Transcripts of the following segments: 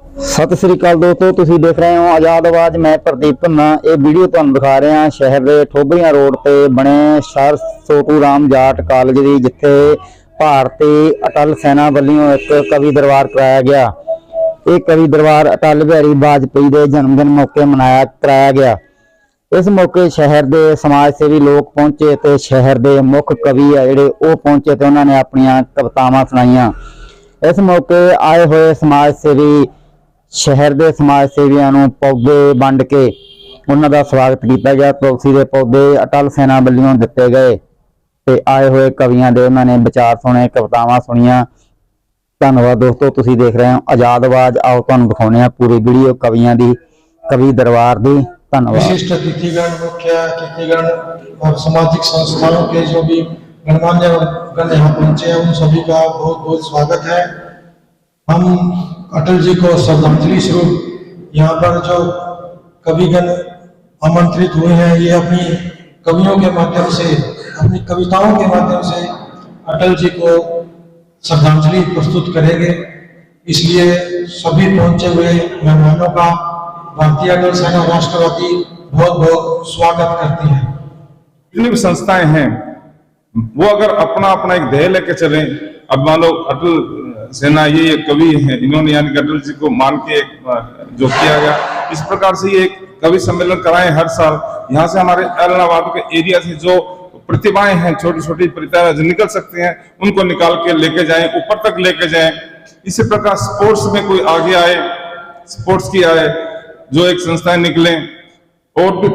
सत श्री अकाल दोस्तों, तुसीं देख रहे हो आज़ाद आवाज़। मैं प्रदीप धन्ना। ये वीडियो तुहानूं दिखा रहे हैं शहर के ठोबरियां रोड ते बने सर छोटू राम जाट कॉलेज की, जिथे भारती अटल सेना वालों एक कवि दरबार कराया गया। ये कवि दरबार अटल बिहारी वाजपेयी के जन्मदिन मौके कराया गया। इस मौके शहर के समाज सेवी लोग पहुंचे तो शहर के मुख कवि है जिहड़े वो पहुंचे तो उन्होंने अपनियां कवितावां सुनाईयां। इस मौके आए हुए समाज सेवी शहर के समाज सेवियों को पौधे वंड के उन्हों का स्वागत किया गया। तुलसी के पौधे अटल सेना वालों दिते गए तो आए हुए कवियों के उन्होंने विचार सुने, कवितावां सुनिया। धन्यवाद दोस्तों, तुसीं देख रहे हो आज़ाद आवाज़। आओ तुहानूं दिखाउने पूरी वीडियो कवियों की, कवि दरबार की। धन्यवाद। विशिष्ट अतिथिगण, मुख्य अतिथिगण और सामाजिक संस्थाओं के जो भी गणमान्य गण यहाँ पहुंचे हैं, उन सभी का बहुत बहुत स्वागत है। हम अटल जी को श्रद्धांजलि स्वरूप यहाँ पर जो कविगण आमंत्रित हुए हैं, ये अपनी कवियों के माध्यम से, अपनी कविताओं के माध्यम से अटल जी को श्रद्धांजलि प्रस्तुत करेंगे। इसलिए सभी पहुंचे हुए मेहमानों का भारतीय अटल सेना राष्ट्रवादी बहुत बहुत स्वागत करती है। जितनी भी संस्थाएं हैं वो अगर अपना अपना एक ध्येय लेके चलें, अब मान लो अटल सेना ये कवि है, इन्होंने यानी अटल जी को मान के जो किया गया, इस प्रकार से ये एक कवि सम्मेलन कराएं हर साल। यहाँ से हमारे इलाहाबाद के एरिया से जो प्रतिभाएं हैं, छोटी छोटी प्रतिभाएं जो निकल सकते हैं, उनको निकाल के लेके जाएं, ऊपर तक लेके जाएं। इसी प्रकार स्पोर्ट्स में कोई आगे आए, स्पोर्ट्स की आए, जो एक संस्थाएं निकले, और भी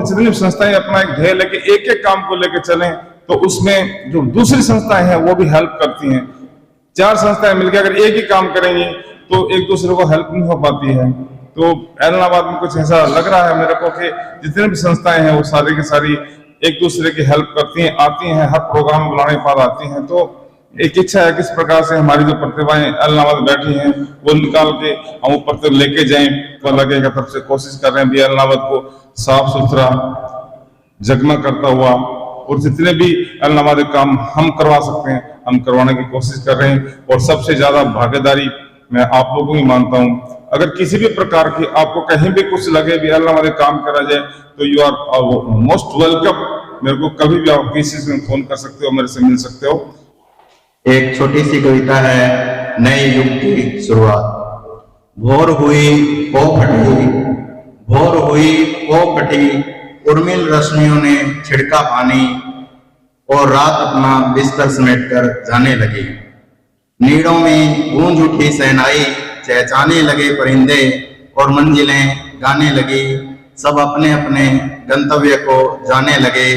जितनी संस्थाएं अपना एक ध्येय लेके एक एक काम को लेके चलें, तो उसमें जो दूसरी संस्थाएं हैं वो भी हेल्प करती हैं। चार संस्थाएं मिलकर अगर एक ही काम करेंगी तो एक दूसरे को हेल्प नहीं हो पाती है। तो इलाहाबाद में कुछ ऐसा लग रहा है मेरे को कि जितने भी संस्थाएं हैं वो सारी की सारी एक दूसरे की हेल्प करती हैं, आती हैं, हर प्रोग्राम बुलाने पर आती हैं। तो एक इच्छा है किस प्रकार से हमारी जो प्रतिभाएं इलाहाबाद बैठी हैं वो निकाल के हम ऊपर तक लेके जाएं। तो लगेगा तब से कोशिश कर रहे हैं भी इलाहाबाद को साफ सुथरा जगमग करता हुआ, और जितने भी इलाहाबादी काम हम करवा सकते हैं हम करवाने की कोशिश कर रहे हैं। और सबसे ज्यादा भागीदारी मैं आप लोगों की मानता हूं। अगर किसी भी प्रकार की आपको कहीं भी कुछ लगे भी इलाहाबादी काम करा जाए तो यू आर मोस्ट वेलकम। मेरे को कभी भी आप किसी से फोन कर सकते हो, मेरे से मिल सकते हो। एक छोटी सी कविता है, नए युग की शुरुआत। भोर हुई पौ फटी, भोर हुई पौ फटी, उर्मिल रश्मियों ने छिड़का पानी, और रात अपना बिस्तर समेटकर जाने लगी। नीड़ों में गूंज उठी सहनाई, चहचाने लगे परिंदे और मंजिलें गाने लगी। सब अपने अपने गंतव्य को जाने लगे,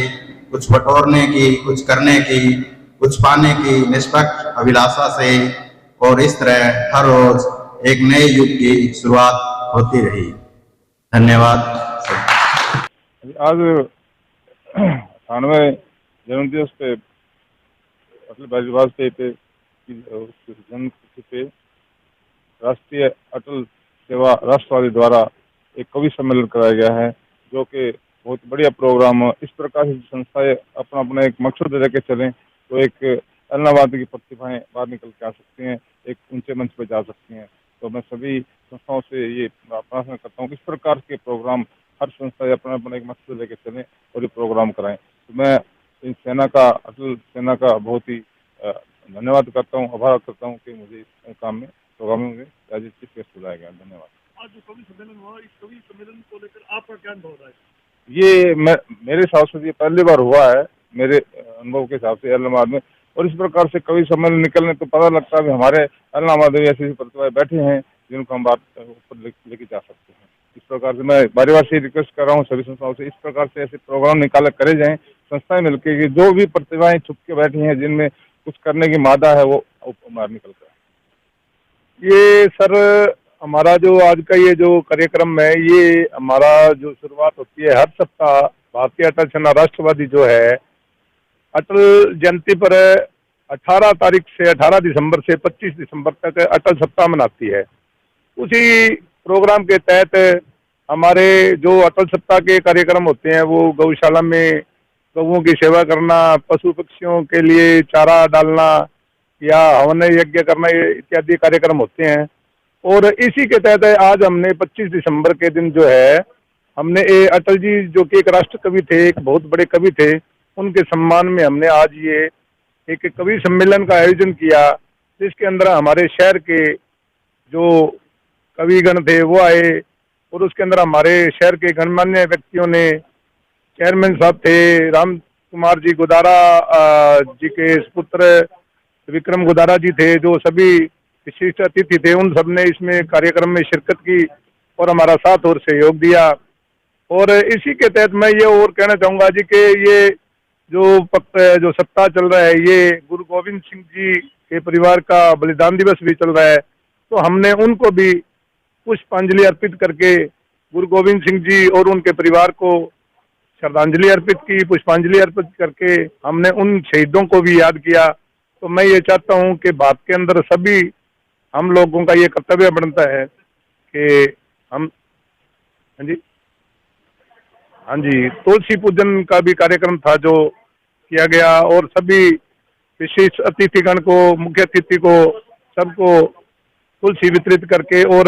कुछ बटोरने की, कुछ करने की, कुछ पाने की निष्पक्ष अभिलाषा से। और इस तरह हर रोज एक नए युग की शुरुआत होती रही। धन्यवाद। आज 98 जन्म दिवस पे अटल बिहारी वाजपेयी पे जन्म तिथि पे राष्ट्रीय अटल सेवा राष्ट्रवादी द्वारा एक कवि सम्मेलन कराया गया है, जो कि बहुत बढ़िया प्रोग्राम। इस प्रकार से संस्थाएं अपना अपना एक मकसद लेके चलें तो एक इलाहाबाद की प्रतिभाएं बाहर निकल के आ सकती हैं, एक ऊंचे मंच पर जा सकती हैं। तो मैं सभी संस्थाओं से ये प्रार्थना करता हूँ, इस प्रकार के प्रोग्राम हर संस्था अपना अपना एक मकसद लेके चलें और ये प्रोग्राम कराएं। तो मैं इन सेना का, अटल सेना का बहुत ही धन्यवाद करता हूँ, आभार करता हूँ कि मुझे इस काम में प्रोग्राम में राजीव चीफ गेस्ट बुलाया गया। धन्यवाद। आज जो कवि सम्मेलन हुआ, इस कवि सम्मेलन को लेकर आपका क्या अनुभव रहा है? ये मेरे हिसाब से ये पहली बार हुआ है मेरे अनुभव के हिसाब से इलाहाबाद में। और इस प्रकार से कवि सम्मेलन निकलने तो पता लगता है हमारे इलाहाबाद में ऐसी प्रतिभाएं बैठी हैं जिनको हम बात ऊपर लेके जा सकते हैं। इस प्रकार से मैं बार बार से रिक्वेस्ट कर रहा हूँ सभी संस्थाओं से, इस प्रकार से ऐसे प्रोग्राम निकाले करे जाएं। संस्थाएं मिलकर जो भी प्रतिभाएं छुप के बैठी हैं, जिनमें कुछ करने की मादा है, वो बाहर निकल कर। ये सर हमारा जो आज का ये जो कार्यक्रम है, ये हमारा जो शुरुआत होती है हर सप्ताह भारतीय अटल सेना राष्ट्रवादी जो है अटल जयंती पर 18 तारीख से 18 दिसंबर से 25 दिसंबर तक अटल सप्ताह मनाती है। उसी प्रोग्राम के तहत हमारे जो अटल सप्ताह के कार्यक्रम होते हैं वो गौशाला में गौओं की सेवा करना, पशु पक्षियों के लिए चारा डालना या हवन यज्ञ करना इत्यादि कार्यक्रम होते हैं। और इसी के तहत आज हमने 25 दिसंबर के दिन जो है हमने ये अटल जी जो कि एक राष्ट्र कवि थे, एक बहुत बड़े कवि थे, उनके सम्मान में हमने आज ये एक कवि सम्मेलन का आयोजन किया, जिसके अंदर हमारे शहर के जो कविगण थे वो आए और उसके अंदर हमारे शहर के गणमान्य व्यक्तियों ने, चेयरमैन साहब थे राम कुमार जी गोदारा जी के सुपुत्र विक्रम गोदारा जी थे, जो सभी विशिष्ट अतिथि थे, उन सब ने इसमें कार्यक्रम में शिरकत की और हमारा साथ और सहयोग दिया। और इसी के तहत मैं ये और कहना चाहूँगा जी कि ये जो सप्ताह चल रहा है, ये गुरु गोविंद सिंह जी के परिवार का बलिदान दिवस भी चल रहा है, तो हमने उनको भी पुष्पांजलि अर्पित करके गुरु गोविंद सिंह जी और उनके परिवार को श्रद्धांजलि अर्पित की, पुष्पांजलि अर्पित करके हमने उन शहीदों को भी याद किया। तो मैं ये चाहता हूँ कि भारत के अंदर सभी हम लोगों का ये कर्तव्य बनता है कि हम हाँ जी तुलसी पूजन का भी कार्यक्रम था जो किया गया, और सभी विशिष्ट अतिथिगण को, मुख्य अतिथि को, सबको तुलसी वितरित करके और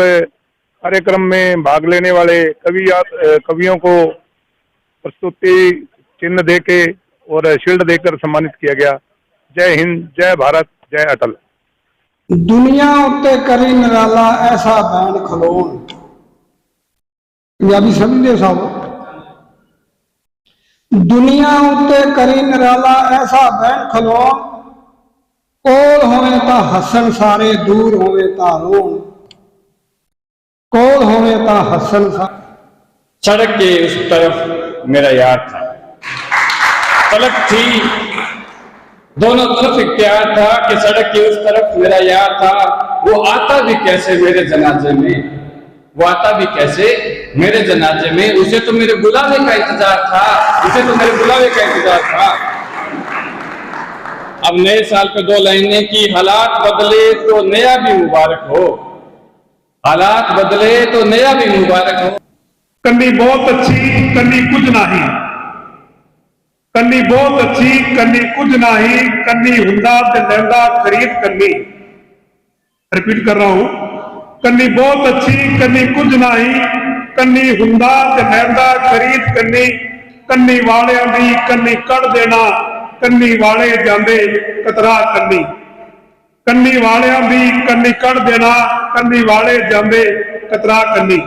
कार्यक्रम में भाग लेने वाले कवियों को प्रस्तुति चिन्ह देके और शील्ड देकर सम्मानित किया गया। जय हिंद, जय भारत, जय अटल। दुनिया उत्ते करी निराला ऐसा बैन खलोन। पंजाबी समझते साहब? दुनिया उत्ते करी निराला ऐसा बैन खलोन, कोल होवे ता हसन सारे, दूर होवे ता रोन। कोल होवे ता हसन सारे। सड़क के उस तरफ मेरा यार था, सड़क थी, दोनों तरफ एक प्यार था कि सड़क के उस तरफ मेरा यार था। वो आता भी कैसे मेरे जनाजे में, वो आता भी कैसे मेरे जनाजे में, उसे तो मेरे बुलावे का इंतजार था, उसे तो मेरे बुलावे का इंतजार था। अब नए साल पे 2 लाइनें की, हालात बदले तो नया भी मुबारक हो, हालात बदले तो नया भी मुबारक हो। कन्नी बहुत अच्छी कन्नी कुछ नहीं, कन्नी बहुत अच्छी कन्नी कुछ नहीं, कन्नी हुंदा ते लैंदा खरीद कन्नी। रिपीट कर रहा हूं, कन्नी बहुत अच्छी कन्नी कुछ नहीं, कन्नी हुंदा ते लैंदा खरीद कन्नी। कन्नी वालियां दी कन्नी कड़ देना, कन्नी वाले जांदे कतरा कन्नी। कन्नी वालियां दी कन्नी कड़ देना, कन्नी वाले जांदे कतरा कन्नी।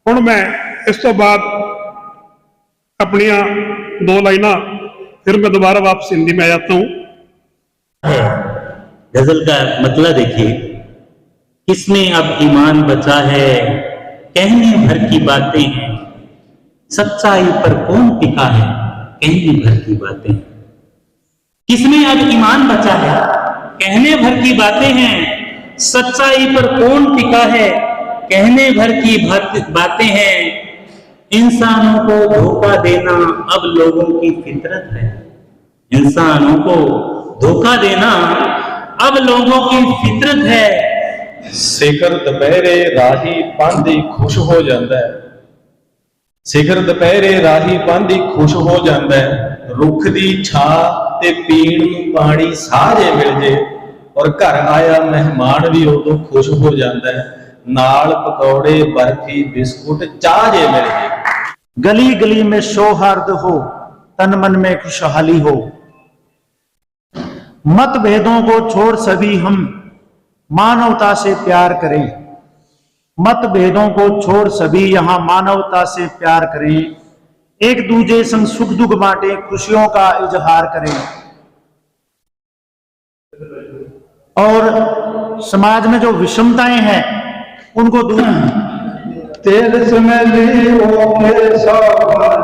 हुण मैं इस तो बाद अपनिया 2 लाइना फिर मैं दोबारा वापस हिंदी में आ जाता हूं। गजल का मतलब देखिए, किसमें अब ईमान बचा है, कहने भर की बातें हैं, सच्चाई पर कौन टिका है, कहने भर की बातें। किसमें अब ईमान बचा है, कहने भर की बातें हैं, सच्चाई पर कौन टिका है, कहने भर की बातें हैं। इंसानों को धोखा देना अब लोगों की फितरत है, इंसानों को धोखा देना अब लोगों की फितरत है। ਸਿਖਰ ਦੁਪਹਿਰੇ ਰਾਹੀ ਪਾਂਦੀ ਖੁਸ਼ ਹੋ ਜਾਂਦਾ ਹੈ, ਸਿਖਰ ਦੁਪਹਿਰੇ ਰਾਹੀ ਪਾਂਦੀ ਖੁਸ਼ ਹੋ ਜਾਂਦਾ ਹੈ। ਰੁੱਖ ਦੀ ਛਾਂ ਤੇ ਪੀਣ ਨੂੰ ਪਾਣੀ ਸਾਝੇ ਮਿਲ ਜੇ, ਔਰ ਘਰ ਆਇਆ ਮਹਿਮਾਨ ਵੀ ਉਦੋਂ ਖੁਸ਼ ਹੋ ਜਾਂਦਾ ਹੈ। नाल पकौड़े बर्फी बिस्कुट चाहे मिल जाए। गली गली में सौहार्द हो, तन मन में खुशहाली हो, मतभेदों को छोड़ सभी हम मानवता से प्यार करें। मतभेदों को छोड़ सभी यहाँ मानवता से प्यार करें, एक दूजे संग सुख दुख बांटे, खुशियों का इजहार करें और समाज में जो विषमताएं हैं उनको दूर। तेल स्मेली हो मेरे सावन,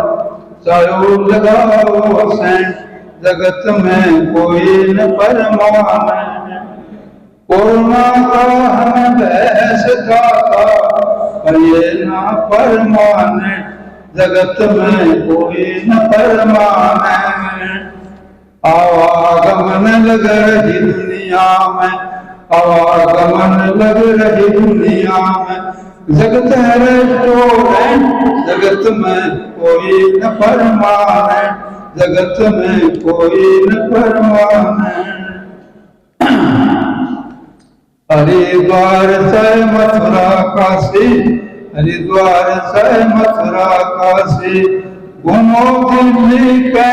चायो लगाओ सैन, जगत में कोई न परमाने। कोरोना का हमें बहस था, ये ना परमाने, जगत में कोई न परमाने। आवागमन लग रही दुनिया में, आवागमन लग रही दुनिया में, जगत है रेस्टोरेंट, जगत में कोई न फरमाने, जगत में कोई न फरमाने। हरिद्वार से मथुरा काशी, हरिद्वार से मथुरा काशी, घूमो दिल्ली के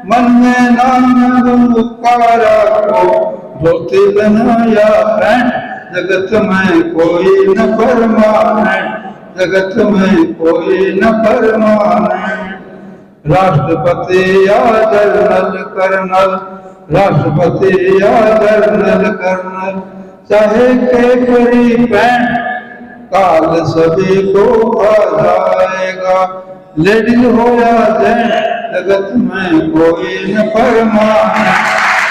मन में नाम पुकारा को, धोती बनाया पैंट, जगत में कोई न परमानेंट, जगत में कोई न परमानेंट। राष्ट्रपति या जनरल कर्नल, राष्ट्रपति या जनरल कर्नल, चाहे केसरी पैंट, काल सभी को आ जाएगा। लेडीज हो या जेंट, जगत में कोई न परमानेंट,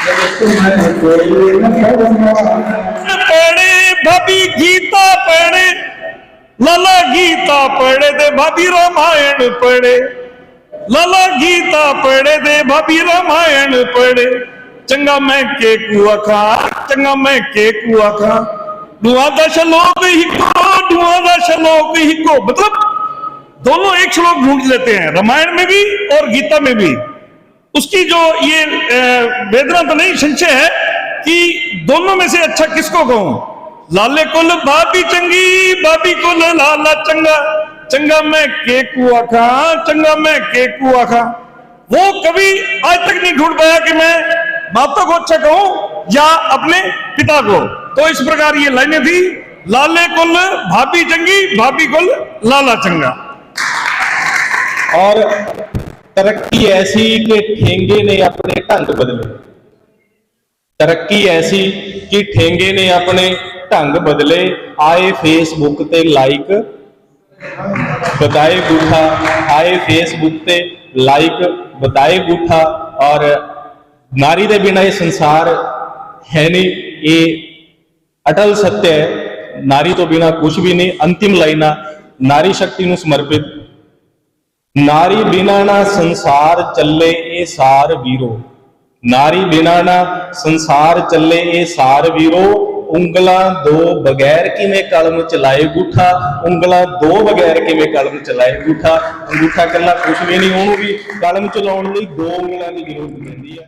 जगत में कोई न परमानेंट। पढ़े भाभी गीता पढ़े, लाला गीता पढ़े दे भाभी रामायण पढ़े, लाला गीता पढ़े दे भाभी रामायण पढ़े। चंगा मैं के कुआ खा, चंगा मैं के कुआ खा, दुआ दा श्लोक ही को, दुआ दा श्लोक ही को। मतलब दोनों एक श्लोक ढूंढ लेते हैं, रामायण में भी और गीता में भी। उसकी जो ये वेदना नहीं संशय है कि दोनों में से अच्छा किसको कहूं। लाले कुल भाभी चंगी, भाभी कुल लाला चंगा, चंगा मैं के कुआ खा, चंगा मैं के कुआ खा। वो कभी आज तक नहीं ढूंढ पाया कि मैं माता को अच्छा कहूं या अपने पिता को। तो इस प्रकार ये लाइनें थी, लाले कुल भाभी चंगी, भाभी कुल लाला चंगा। और तरक्की ऐसी कि ठेंगे ने अपने ढंग बदले, तरक्की ऐसी कि ठेंगे ने अपने ढंग बदले। आए फेसबुक ते लाइक, बताए गुठा, आए फेसबुक ते लाइक, बताए गुठा। और नारी दे बिना ये संसार है नहीं, ये अटल सत्य है। नारी तो बिना कुछ भी नहीं। अंतिम लाइना नारी शक्ति नूं समर्पित। नारी बिना ना संसार चले ए सार वीरो, नारी बिना ना संसार चले ए सार वीरो। ਉਂਗਲਾਂ दो बगैर किवें कलम चलाए गुठा, ਉਂਗਲਾਂ दो बगैर किवें कलम चलाए गुठा। अंगूठा कल्ला कुछ भी नहीं, ਉਹਨੂੰ भी कलम चलाउण लई दो ਉਂਗਲਾਂ ਦੀ ਜ਼ਰੂਰਤ ਪੈਂਦੀ ਹੈ।